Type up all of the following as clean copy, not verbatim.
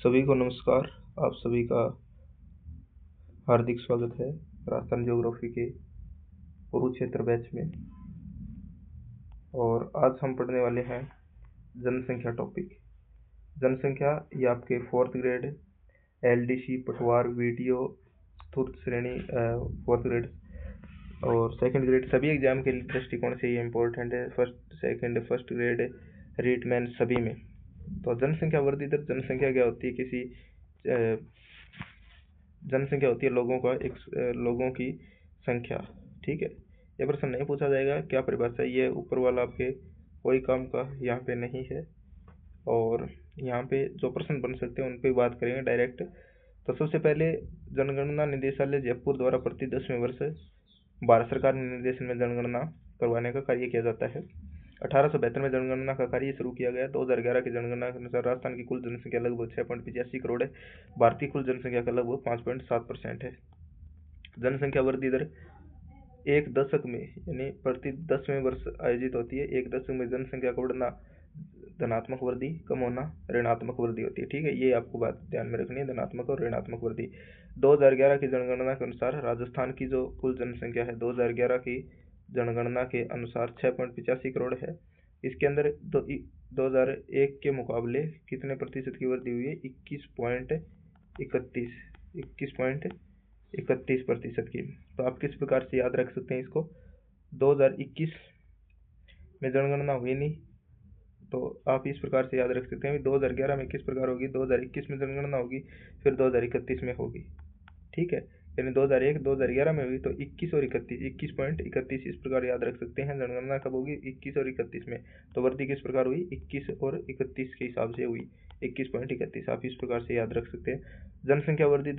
सभी को नमस्कार। आप सभी का हार्दिक स्वागत है राजस्थान ज्योग्राफी के कुरुक्षेत्र बैच में। और आज हम पढ़ने वाले हैं जनसंख्या टॉपिक। जनसंख्या ये आपके 4th ग्रेड LDC पटवार वीडियो चतुर्थ श्रेणी 4th ग्रेड और 2nd ग्रेड सभी एग्जाम के दृष्टिकोण से ये इम्पोर्टेंट है। फर्स्ट ग्रेड रीटमैन सभी में। तो जनसंख्या वृद्धि दर, जनसंख्या क्या होती है? जनसंख्या होती है लोगों की संख्या। ठीक है, ये प्रश्न नहीं पूछा जाएगा क्या परिभाषा, ये ऊपर वाला आपके कोई काम का यहाँ पे नहीं है। और यहाँ पे जो प्रश्न बन सकते हैं उन पे बात करेंगे डायरेक्ट। तो सबसे पहले जनगणना निदेशालय जयपुर द्वारा प्रति 10वें वर्ष भारत सरकार निर्देशन में जनगणना करवाने का कार्य किया जाता है। 1872 में जनगणना का कार्य शुरू किया गया। 2011 की जनगणना के अनुसार राजस्थान की कुल जनसंख्या लगभग 6.85 करोड़ है। भारतीय कुल जनसंख्या का लगभग 5.7% है। जनसंख्या वृद्धि दर एक दशक में यानी प्रति 10वें वर्ष आयोजित होती है। एक दशक में जनसंख्या का बढ़ना धनात्मक वृद्धि, कम होना ऋणात्मक वृद्धि होती है। ठीक है, ये आपको बात ध्यान में रखनी है, धनात्मक और ऋणात्मक वृद्धि। 2011 की जनगणना के अनुसार राजस्थान की जो कुल जनसंख्या है 2011 की जनगणना के अनुसार 6.85 करोड़ है। इसके अंदर 2001 के मुकाबले कितने प्रतिशत की वृद्धि हुई है? 21.31% की। तो आप किस प्रकार से याद रख सकते हैं इसको? 2021 में जनगणना हुई नहीं, तो आप इस प्रकार से याद रख सकते हैं 2011 में किस प्रकार होगी, 2021 में जनगणना होगी, फिर 2031 में होगी। ठीक है, यानी 2001 2011 में हुई तो 21 और 31, 21.31 इस प्रकार याद रख सकते हैं। जनगणना कब होगी? 21 और 31 में। तो वृद्धि किस प्रकार हुई? 21 और 31 के हिसाब से हुई 21.31। आप इस प्रकार से याद रख सकते हैं। जनसंख्या वृद्धि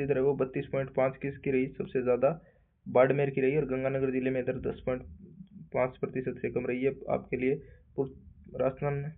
दर है वो 32.5 किसकी रही? सबसे ज्यादा बाड़मेर की रही और गंगानगर जिले में दर 10.5% से कम रही है। आपके लिए राजस्थान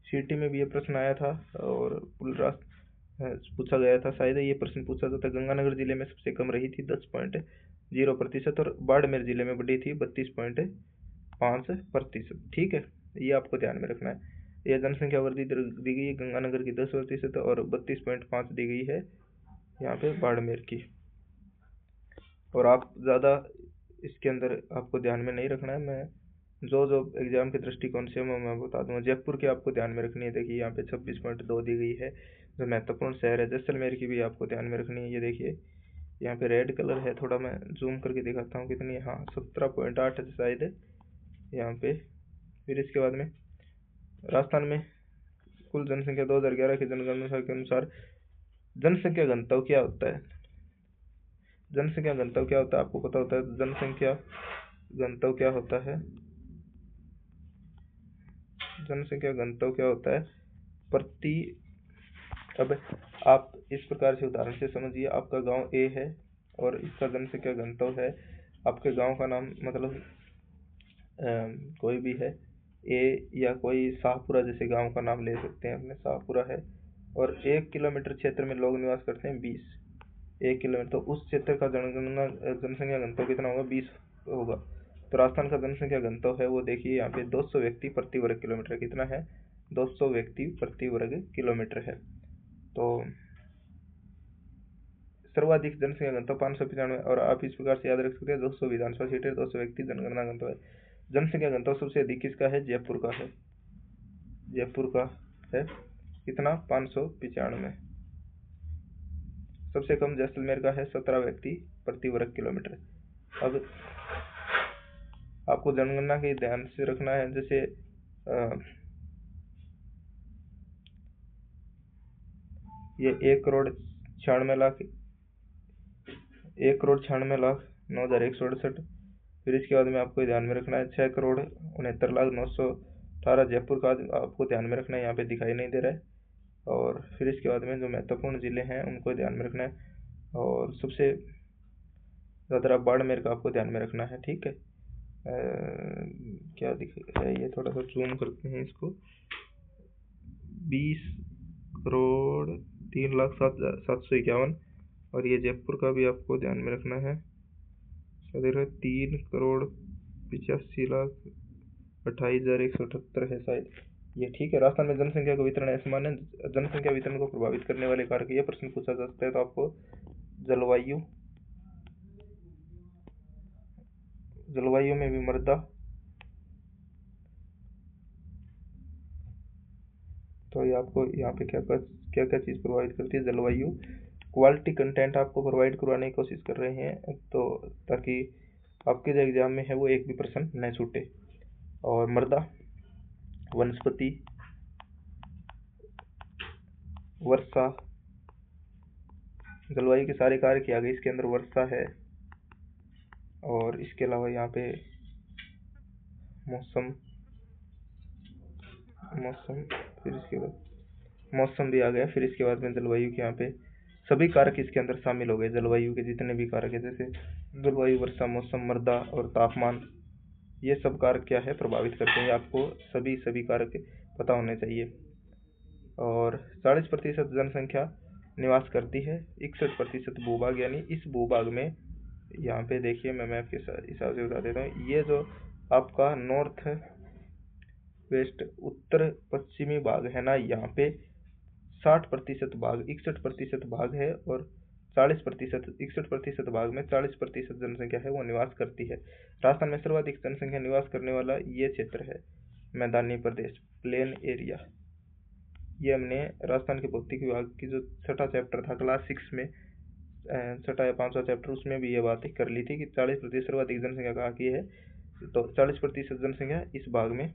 सिटी में भी ये प्रश्न आया था और पूछा गया था, शायद ये प्रश्न पूछा था। गंगानगर जिले में सबसे कम रही थी 10.0% और बाड़मेर जिले में बढ़ी थी 32.5%। ठीक है, ये आपको ध्यान में रखना है। यह जनसंख्या वृद्धि दर दी गई है गंगानगर की 10% और 32.5 दी गई है यहाँ पे बाड़मेर की। और आप ज़्यादा इसके अंदर आपको ध्यान में नहीं रखना है, मैं जो एग्जाम के दृष्टिकोण से मैं बता दूंगा। जयपुर की आपको ध्यान में रखनी है। देखिए यहाँ पे 26.2 दी गई है, जो महत्वपूर्ण शहर है। जैसलमेर की भी आपको ध्यान में रखनी है। ये देखिए यहाँ पे रेड कलर है, थोड़ा मैं जूम करके दिखाता हूँ कितनी है। हाँ, 17.8 शायद है यहाँ पे। फिर इसके बाद में राजस्थान में कुल जनसंख्या 2011 की जनगणना के अनुसार जनसंख्या घनत्व क्या होता है? जनसंख्या घनत्व क्या होता है आपको पता होता है? जनसंख्या घनत्व क्या होता है? जनसंख्या घनत्व क्या होता है? अब आप इस प्रकार से उदाहरण से समझिए। आपका गांव A है और इसका जनसंख्या घनत्व है। आपके गांव का नाम मतलब कोई भी है A, या कोई शाहपुरा जैसे गांव का नाम ले सकते हैं अपने। शाहपुरा है और 1 किलोमीटर क्षेत्र में लोग निवास करते हैं 20। 1 किलोमीटर, तो उस क्षेत्र का जनसंख्या घनत्व कितना होगा? 20 होगा। तो राजस्थान का जनसंख्या घनत्व है वो देखिए यहाँ पे 200 व्यक्ति प्रति वर्ग किलोमीटर। कितना है? 200 व्यक्ति प्रति वर्ग किलोमीटर है। तो सर्वाधिक जनसंख्या घनत्व 595। और आप इस प्रकार से याद रख सकते हैं 200 विधानसभा सीटें, 200 व्यक्ति जनगणना घनत्व है। जनसंख्या घनत्व सबसे अधिक किसका है? जयपुर का है। जयपुर का है कितना? 595। सबसे कम जैसलमेर का है 17 व्यक्ति प्रति वर्ग किलोमीटर। अब आपको जनगणना के ध्यान से रखना है। जैसे ये 1,96,9,168। फिर इसके बाद में आपको ध्यान में रखना है 6,69,918 जयपुर का आपको ध्यान में रखना है। यहाँ पे दिखाई नहीं दे रहा है। और फिर इसके बाद में जो महत्वपूर्ण जिले हैं उनको ध्यान में रखना है। और सबसे ज़्यादा बाड़मेर का आपको ध्यान में रखना है। ठीक है, क्या दिख है ये, थोड़ा सा जूम करते हैं इसको। 20,03,07,751। और ये जयपुर का भी आपको ध्यान में रखना है। क्या देख रहे हैं? 3,85,00,000 28,178 है शायद ये, ठीक है। राजस्थान में जनसंख्या का वितरण असमान है। जनसंख्या वितरण को प्रभावित करने वाले कारक, ये प्रश्न पूछा जा सकता है तो आपको जलवायु में भी मृदा, तो ये आपको यहाँ पे क्या क्या चीज़ प्रभावित करती है, जलवायु। क्वालिटी कंटेंट आपको प्रोवाइड करवाने की कोशिश कर रहे हैं, तो ताकि आपके जो एग्जाम में है वो एक भी प्रश्न न छूटे। और मृदा, वनस्पति, वर्षा, जलवायु के सारे कार्य किया गए, इसके अंदर वर्षा है। और इसके अलावा यहाँ पे मौसम, फिर इसके बाद मौसम भी आ गया। फिर इसके बाद में जलवायु के यहाँ पे सभी कारक इसके अंदर शामिल हो गए, जलवायु के जितने भी कारक है, जैसे जलवायु, वर्षा, मौसम, मृदा और तापमान, ये सब कारक क्या है, प्रभावित करते हैं। आपको सभी कारक पता होने चाहिए। और 40% जनसंख्या निवास करती है 61% भूभाग, यानी इस भूभाग में यहाँ पे देखिए, मैं मैप के हिसाब से बता देता हूँ। ये जो आपका नॉर्थ वेस्ट उत्तर पश्चिमी भाग है ना, यहाँ पे 60% भाग, 61% भाग है, और 40%, 61% भाग में 40% जनसंख्या है वो निवास करती है। राजस्थान में सर्वाधिक जनसंख्या निवास करने वाला ये क्षेत्र है मैदानी प्रदेश, प्लेन एरिया। ये हमने राजस्थान के भौतिक विभाग की जो छठा चैप्टर था क्लास 6 में, छठा या 5वां चैप्टर, उसमें भी ये बात कर ली थी कि 40% सर्वाधिक जनसंख्या कहाँ की है, तो 40% जनसंख्या इस भाग में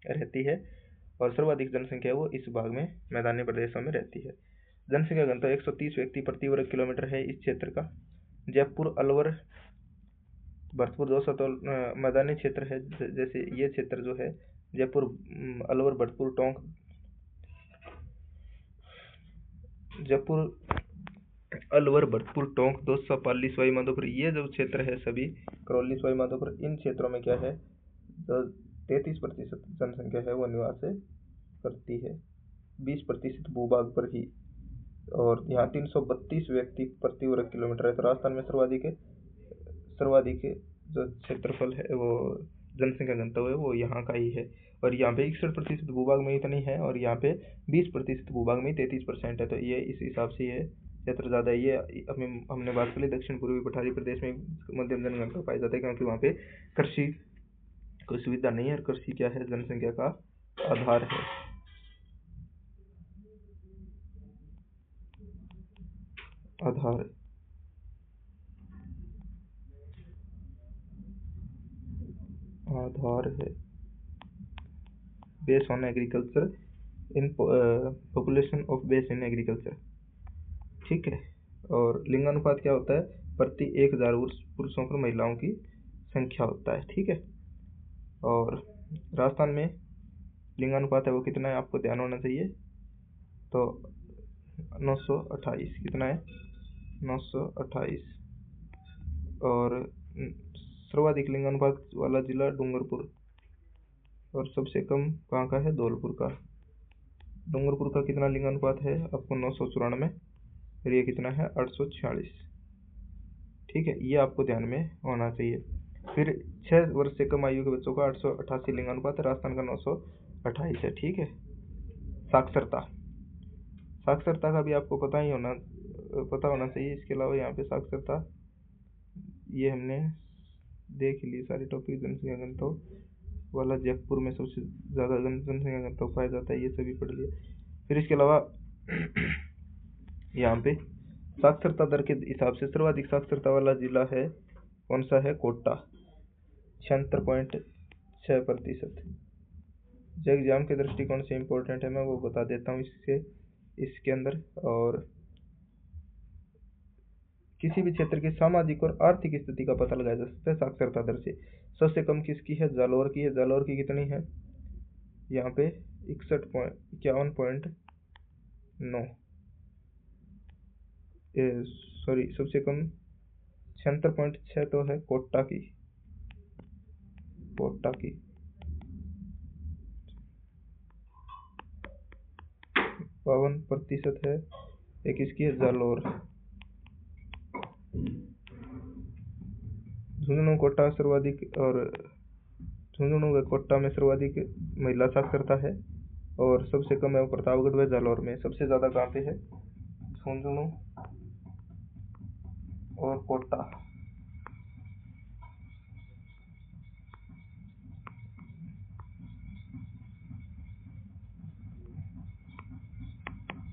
रहती है, और सर्वाधिक जनसंख्या वो इस भाग में मैदानी प्रदेशों में रहती है। जनसंख्या घनत्व 130 व्यक्ति प्रति वर्ग किलोमीटर है इस क्षेत्र का। जयपुर, अलवर, भरतपुर 200 तो मैदानी क्षेत्र है, जैसे ये क्षेत्र जो है जयपुर, अलवर, भरतपुर, टोंक, जयपुर, अलवर, भरतपुर, टोंक, दौसा, पाली, सवाई माधोपुर, ये जो क्षेत्र है सभी, करौली, सवाई माधोपुर, इन क्षेत्रों में क्या है, जो 33% जनसंख्या है वो निवास करती है 20% भूभाग पर ही। और यहाँ 332 व्यक्ति प्रति वर्ग किलोमीटर है। तो राजस्थान में सर्वाधिक जो क्षेत्रफल है वो जनसंख्या घनत्व है वो यहाँ का ही है। और यहाँ पे 61% भूभाग में इतनी है, और यहाँ पे 20% भूभाग में 33% है। तो ये इस हिसाब से ये क्षेत्र ज़्यादा है। ये हमने बात कर ली, दक्षिण पूर्वी पठारी प्रदेश में मध्यम जनघनत्व पाया जाता है, क्योंकि वहाँ पे कृषि कोई सुविधा नहीं है, और कृषि क्या है, जनसंख्या का आधार है। आधार है, base on agriculture in population of base in agriculture, ठीक है। और लिंगानुपात क्या होता है, प्रति 1000 पुरुषों पर महिलाओं की संख्या होता है, ठीक है। और राजस्थान में लिंगानुपात है वो कितना है, आपको ध्यान होना चाहिए, तो 928, कितना है, 928। और सर्वाधिक लिंगानुपात वाला जिला डूंगरपुर, और सबसे कम कहाँ का है, धौलपुर का। डूंगरपुर का कितना लिंगानुपात है, आपको 994, और ये कितना है, 846, ठीक है। ये आपको ध्यान में होना चाहिए। फिर 6 वर्ष से कम आयु के बच्चों का 888 लिंगानुपात है, राजस्थान का 928 है, ठीक है। साक्षरता का भी आपको पता होना चाहिए। इसके अलावा यहाँ पे साक्षरता, ये हमने देख ली सारे टॉपिक। जनसंख्या घनत्व वाला जयपुर में सबसे ज़्यादा जनसंख्या घनत्व पाया जाता है, ये सभी पढ़ लिए। फिर इसके अलावा यहाँ पे साक्षरता दर के हिसाब से सर्वाधिक साक्षरता वाला जिला है कौन सा है, कोटा, 76.6%। जो एग्जाम के दृष्टिकोण से इम्पोर्टेंट है, मैं वो बता देता हूँ इसके अंदर। और किसी भी क्षेत्र की सामाजिक और आर्थिक स्थिति का पता लगाया जा सकता है साक्षरता दर से। सबसे कम किसकी है, जालौर की है। जालौर की कितनी है, यहाँ पे 51.9, सॉरी, सबसे कम 76.6 तो है कोटा की 52% है। एक इसकी है जालौर। झुंझुनू, कोटा सर्वाधिक और झुंझुनू व कोटा में सर्वाधिक महिला साक्षरता है, और सबसे कम है वो प्रतापगढ़ व जालौर में। सबसे ज़्यादा कहाँ पे है? झुंझुनू और कोटा।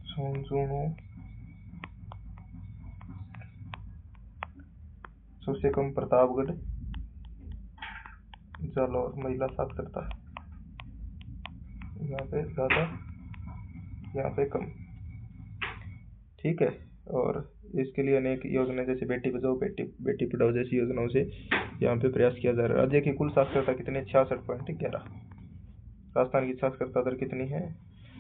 झुंझुनू सबसे कम, प्रतापगढ़, जालौर महिला साक्षरता। यहाँ पे ज़्यादा, यहाँ पे कम। ठीक है। और इसके लिए अनेक योजनाएं जैसे बेटी बचाओ बेटी पढ़ाओ जैसी योजनाओं से यहाँ पे प्रयास किया जा रहा है। राज्य की कुल साक्षरता कितनी? 66.11। राजस्थान की साक्षरता दर कितनी है?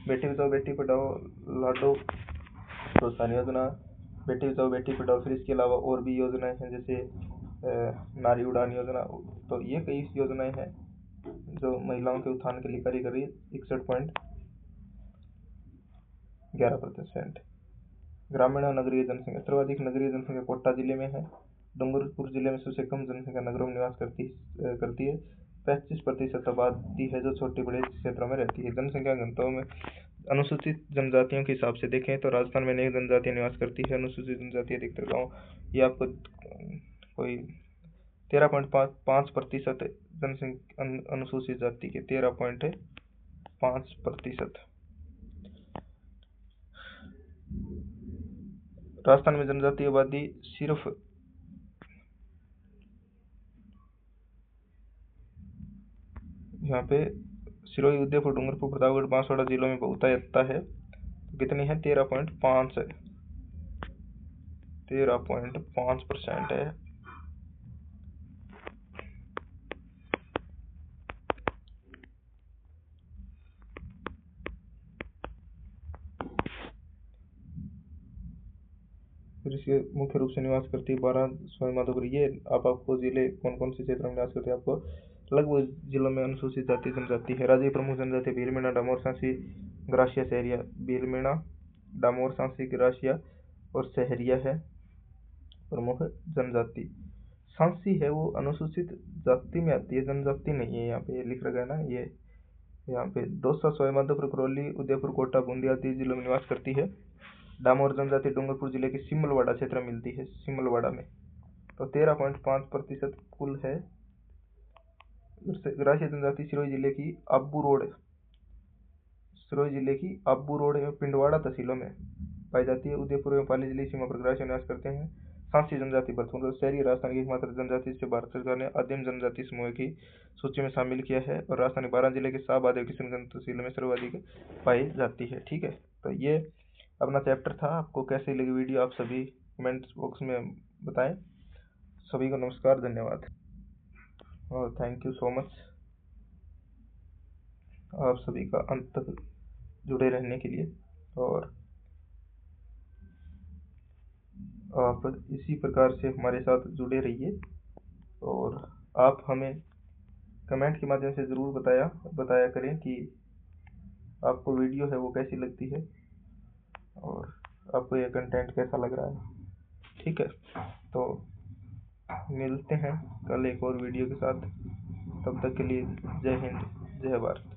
बेटी बचाओ बेटी पढ़ाओ, लाडो प्रोत्साहन योजना, बेटी बचाओ बेटी पढ़ाओ, फिर इसके अलावा और भी योजनाएं हैं जैसे नारी उड़ान योजना। तो ये कई योजनाएं हैं जो महिलाओं के उत्थान के लिए कार्य कर रही है। 61.11%। ग्रामीण और नगरीय जनसंख्या, सर्वाधिक नगरीय जनसंख्या कोटा जिले में है। डूंगरपुर जिले में सबसे कम जनसंख्या नगरों में निवास करती है। 35% आबादी है जो छोटे बड़े क्षेत्रों में रहती है। जनसंख्या घनत्व में अनुसूचित जनजातियों के हिसाब से देखें तो राजस्थान में अनेक जनजातियां निवास करती है। अनुसूचित जनजाति अधिकतर गाँव, ये आपको कोई 13.5% जनसंख्या अनुसूचित जाति के 13.5%। राजस्थान में जनजातीय आबादी सिर्फ यहाँ पे सिरोही, उदयपुर, डूंगरपुर, प्रतापगढ़, बांसवाड़ा जिलों में बहुतायतता है। कितनी है? 13.5% है। फिर इसके मुख्य रूप से निवास करती है 12 स्वयं माधोपुर। ये आपको जिले कौन कौन से क्षेत्रों में निवास करते हैं, आपको लगभग जिलों में अनुसूचित जाति जनजाति है। राज्य प्रमुख जनजाति भीलमीणा, डामोर, सांसी, ग्रासिया, सहरिया। भीलमीणा, डामोर, सांसी, ग्रासिया और सहरिया है प्रमुख जनजाति। सांसी है वो अनुसूचित जाति में आती है, जनजाति नहीं है। यहाँ पे लिख रखा है ना, ये यहाँ पे दौसा, सवाई माधोपुर, करौली, उदयपुर, कोटा, बूंदी आदि जिलों में निवास करती है। डामोर जनजाति डूंगरपुर जिले के सिमलवाड़ा क्षेत्र में मिलती है, सिमलवाड़ा में। तो 13.5% कुल है। ग्रासिया जनजाति सिरोही जिले की आबू रोड एवं पिंडवाड़ा तहसीलों में पाई जाती है। उदयपुर एवं पाली जिले सीमा पर ग्रासिया निवास करते हैं। सांसी जनजाति भरतपुर शहरी राजस्थान की एकमात्र जनजाति, जिसे भारत सरकार ने आदिम जनजाति समूह की सूची में शामिल किया है, और राजस्थान 12 जिले के शाहबाद एवं किशनगंज तहसील में सर्वाधिक पाई जाती है। ठीक है, तो ये अपना चैप्टर था। आपको कैसी लगी वीडियो आप सभी कमेंट्स बॉक्स में बताएं। सभी को नमस्कार, धन्यवाद और थैंक यू सो मच आप सभी का अंत तक जुड़े रहने के लिए। और आप इसी प्रकार से हमारे साथ जुड़े रहिए, और आप हमें कमेंट के माध्यम से ज़रूर बताया करें कि आपको वीडियो है वो कैसी लगती है और आपको यह कंटेंट कैसा लग रहा है। ठीक है, तो मिलते हैं कल एक और वीडियो के साथ। तब तक के लिए जय हिंद, जय भारत।